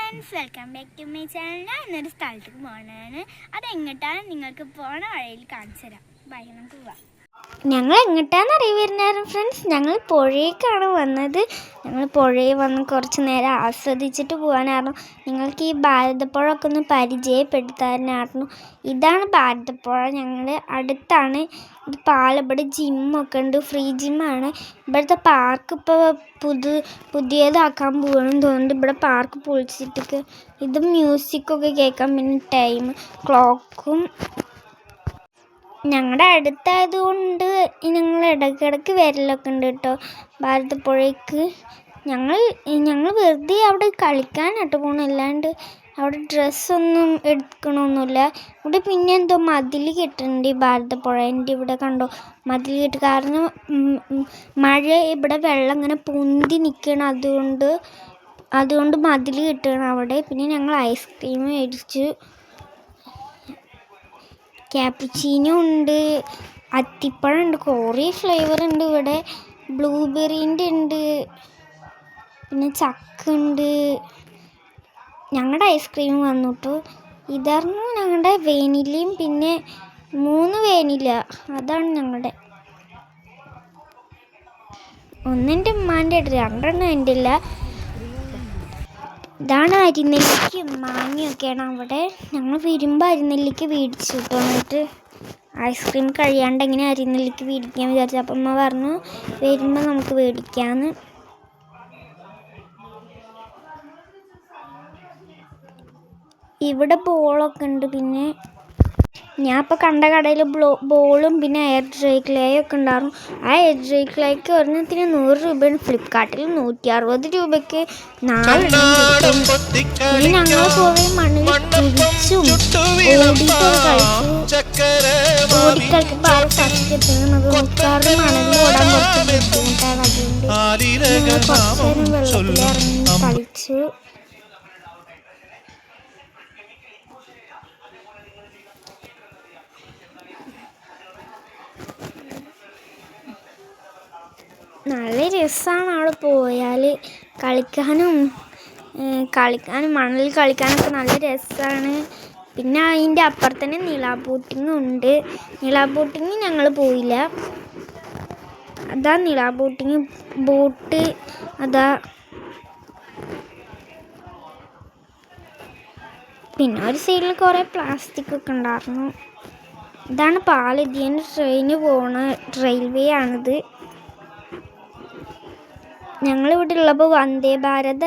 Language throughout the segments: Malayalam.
Friends, welcome back to my channel. ഞാൻ ഇന്നൊരു സ്ഥലത്തേക്ക് പോകണതാണ്. അതെങ്ങോട്ടാണ് നിങ്ങൾക്ക് പോണ വഴിയിൽ കാണിച്ചു തരാം. ബൈ, നമുക്ക് പോവാം. ഞങ്ങൾ എങ്ങോട്ടാന്ന് അറിയുമായിരുന്നു ഫ്രണ്ട്സ്. ഞങ്ങൾ പുഴയ്ക്കാണ് വന്നത്. ഞങ്ങൾ പുഴയിൽ വന്ന് കുറച്ച് നേരം ആസ്വദിച്ചിട്ട് പോകാനായിരുന്നു. നിങ്ങൾക്ക് ഈ ഭാരതപ്പുഴ ഒക്കെ ഒന്ന് പരിചയപ്പെടുത്താനായിരുന്നു. ഇതാണ് ഭാരതപ്പുഴ. ഞങ്ങളുടെ അടുത്താണ് ഇത്. പാലവിടെ ജിമ്മൊക്കെ ഉണ്ട്, ഫ്രീ ജിമ്മാണ്. ഇവിടുത്തെ പാർക്ക് ഇപ്പോൾ പുതിയതാക്കാൻ പോകണമെന്ന് തോന്നുന്നുണ്ട്. ഇവിടെ പാർക്ക് പൊളിച്ചിട്ടൊക്കെ ഇത് മ്യൂസിക്കൊക്കെ കേൾക്കാം, പിന്നെ ടൈം ക്ലോക്കും. ഞങ്ങളുടെ അടുത്തായതുകൊണ്ട് ഞങ്ങൾ ഇടയ്ക്കിടയ്ക്ക് വരലൊക്കെ ഉണ്ട് കേട്ടോ ഭാരതപ്പുഴയ്ക്ക്. ഞങ്ങൾ വെറുതെ അവിടെ കളിക്കാനായിട്ട് പോകണം, അല്ലാണ്ട് അവിടെ ഡ്രസ്സൊന്നും എടുക്കണമൊന്നുമില്ല. ഇവിടെ പിന്നെ എന്തോ മതിൽ കെട്ടുന്നുണ്ട് ഈ ഭാരതപ്പുഴേൻ്റെ ഇവിടെ, കണ്ടോ മതിൽ കെട്ട്. കാരണം മഴ ഇവിടെ വെള്ളം ഇങ്ങനെ പൊന്തി നിൽക്കണം, അതുകൊണ്ട് മതിൽ കെട്ടുകയാണ് അവിടെ. പിന്നെ ഞങ്ങൾ ഐസ്ക്രീം മേടിച്ചു. ക്യാpuchino ഉണ്ട്, അത്തിപ്പഴം ഉണ്ട്, കുറേ ഫ്ലേവർ ഉണ്ട് ഇവിടെ. ബ്ലൂബെറീൻ്റെ ഉണ്ട്, പിന്നെ ചക്ക ഉണ്ട്. ഞങ്ങളുടെ ഐസ്ക്രീം വന്നു കേട്ടോ. ഇതായിരുന്നു ഞങ്ങളുടെ വേനിലയും, പിന്നെ 3 വേനില. അതാണ് ഞങ്ങളുടെ. ഒന്നെൻ്റെ ഉമ്മാൻ്റെ ഇട്ട്, 2 എൻ്റെ ഇല്ല. ഇതാണ് അരിനെല്ലിക്കും മാങ്ങയൊക്കെയാണ് അവിടെ. ഞങ്ങൾ വരുമ്പോൾ അരിനെല്ലിക്ക് മേടിച്ചു കേട്ടോ. എന്നിട്ട് ഐസ്ക്രീം കഴിയാണ്ട് എങ്ങനെ അരിനെല്ലിക്ക് മേടിക്കാൻ വിചാരിച്ചു. അപ്പം അമ്മ പറഞ്ഞു വരുമ്പോൾ നമുക്ക് മേടിക്കാമെന്ന്. ഇവിടെ ബോളൊക്കെ ഉണ്ട്. പിന്നെ ഞാൻ ഇപ്പോൾ കണ്ട കടയിൽ ബോളും പിന്നെ എയർ ഡ്രൈ ക്ലേ ഒക്കെ ഉണ്ടായിരുന്നു. ആ എയർ ഡ്രൈ ക്ലേക്ക് ഒരെണ്ണത്തിന് 100 രൂപയാണ്. ഫ്ലിപ്കാർട്ടിൽ 160 രൂപയ്ക്ക് 4 എണ്ണം കിട്ടും. പിന്നെ ഞങ്ങൾ കുറേ മണ്ണിൽ കുഴിച്ചും ഓടിക്കളിക്കുമ്പോൾ ആരും ഫസ്റ്റ് എത്തുന്നത്. മിക്കവാറും മണലിൽ ഓടാൻ കുറച്ച് ബുദ്ധിമുട്ടാണ്. അതുകൊണ്ട് ഞങ്ങൾ കുറച്ച് നേരം വെള്ളത്തിലിറങ്ങി കളിച്ചു. നല്ല രസമാണ് അവിടെ പോയാൽ. കളിക്കാനും മണലിൽ കളിക്കാനൊക്കെ നല്ല രസമാണ്. പിന്നെ അതിൻ്റെ അപ്പുറത്ത് തന്നെ നിലാ ബോട്ടിങ്ങും ഉണ്ട്. നിലാ ബോട്ടിങ് ഞങ്ങൾ പോയില്ല. അതാ നിലാ ബോട്ടിങ് ബോട്ട് അതാ. പിന്നെ ഒരു സൈഡിൽ കുറേ പ്ലാസ്റ്റിക് ഒക്കെ ഉണ്ടായിരുന്നു. ഇതാണ് പാലതിന് ട്രെയിന് പോണ റെയിൽവേ ആണിത്. ഞങ്ങളിവിടെ ഉള്ളപ്പോൾ വന്ദേ ഭാരത്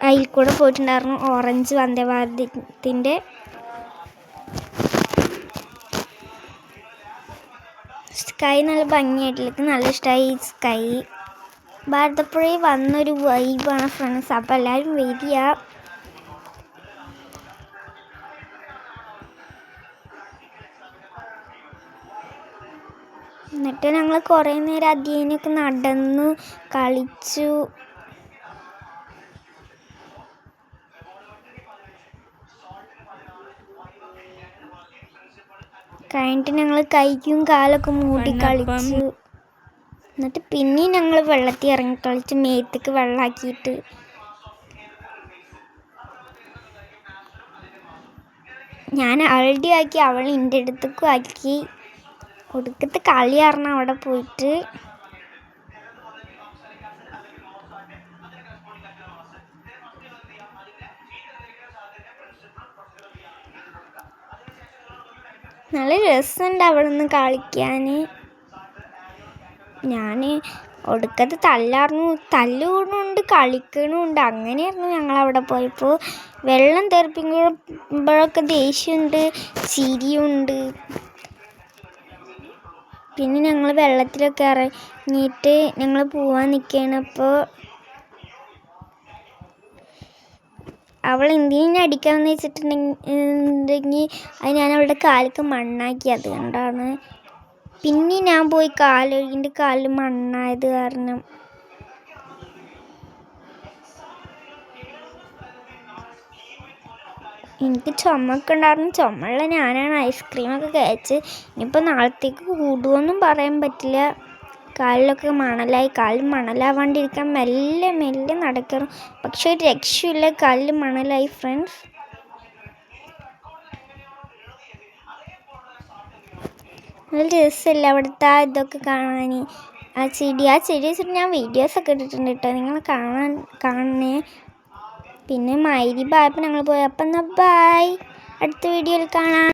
അതിൽ കൂടെ പോയിട്ടുണ്ടായിരുന്നു. ഓറഞ്ച് വന്ദേ ഭാരതത്തിൻ്റെ. സ്കൈ നല്ല ഭംഗിയായിട്ടിലേക്ക് നല്ല ഇഷ്ടമായി ഈ സ്കൈ. ഭാരതപ്പുഴയിൽ വന്നൊരു വൈബാണ് ഫ്രണ്ട്സ്. അപ്പോൾ എല്ലാവരും വരിക. എന്നിട്ട് ഞങ്ങൾ കുറേ നേരം അതിനൊക്കെ നടന്നു കളിച്ചു. കഴിഞ്ഞിട്ട് ഞങ്ങൾ കൈക്കും കാലൊക്കെ മൂടി കളിച്ചു. എന്നിട്ട് പിന്നെ ഞങ്ങൾ വെള്ളത്തിൽ ഇറങ്ങി കളിച്ച് മേത്തേക്ക് വെള്ളമാക്കിയിട്ട്. ഞാൻ അവളുടെ ആക്കി, അവൾ എൻ്റെ അടുത്തേക്കും ആക്കി. ഒടുക്കത്തെ കളിയായിരുന്നു അവിടെ പോയിട്ട്. നല്ല രസമുണ്ട് അവിടെ നിന്ന് കളിക്കാൻ. ഞാൻ ഒടുക്കത്തെ തല്ലുകൂടുന്നുണ്ട്, കളിക്കണമുണ്ട്. അങ്ങനെയായിരുന്നു ഞങ്ങളവിടെ പോയപ്പോൾ. വെള്ളം തെറിപ്പിക്കുമ്പോഴൊക്കെ ദേഷ്യമുണ്ട്, ചിരിയുണ്ട്. പിന്നെ ഞങ്ങൾ വെള്ളത്തിലൊക്കെ ഇറങ്ങിയിട്ട് ഞങ്ങൾ പോവാൻ നിൽക്കുകയാണ്. അപ്പോൾ അവൾ എന്തിനും അടിക്കാമെന്ന് വെച്ചിട്ടുണ്ടെങ്കിൽ അത് ഞാൻ അവളുടെ കാലിക്ക് മണ്ണാക്കി. അതുകൊണ്ടാണ്. പിന്നെ ഞാൻ പോയി എൻ്റെ കാലിൽ മണ്ണായത് കാരണം. എനിക്ക് ചുമയൊക്കെ ഉണ്ടായിരുന്നു. ചുമയുള്ള ഞാനാണ് ഐസ്ക്രീമൊക്കെ കഴിച്ച്. ഇനിയിപ്പോൾ നാളത്തേക്ക് കൂടുമോന്നും പറയാൻ പറ്റില്ല. കാലിലൊക്കെ മണലായി. കാലിൽ മണലാവാണ്ടിരിക്കാൻ മെല്ലെ മെല്ലെ നടക്കണം. പക്ഷെ ഒരു രക്ഷയില്ല, കാലിൽ മണലായി ഫ്രണ്ട്സ്. നല്ല രസമില്ല അവിടുത്തെ ഇതൊക്കെ കാണാൻ. ആ ചെടി വെച്ചിട്ട് ഞാൻ വീഡിയോസൊക്കെ ഇട്ടിട്ടുണ്ട് കേട്ടോ, നിങ്ങൾ കാണണേ. പിന്നെ മൈരിബായപ്പോൾ ഞങ്ങൾ പോയി. അപ്പം എന്നാൽ ബൈ, അടുത്ത വീഡിയോയിൽ കാണാം.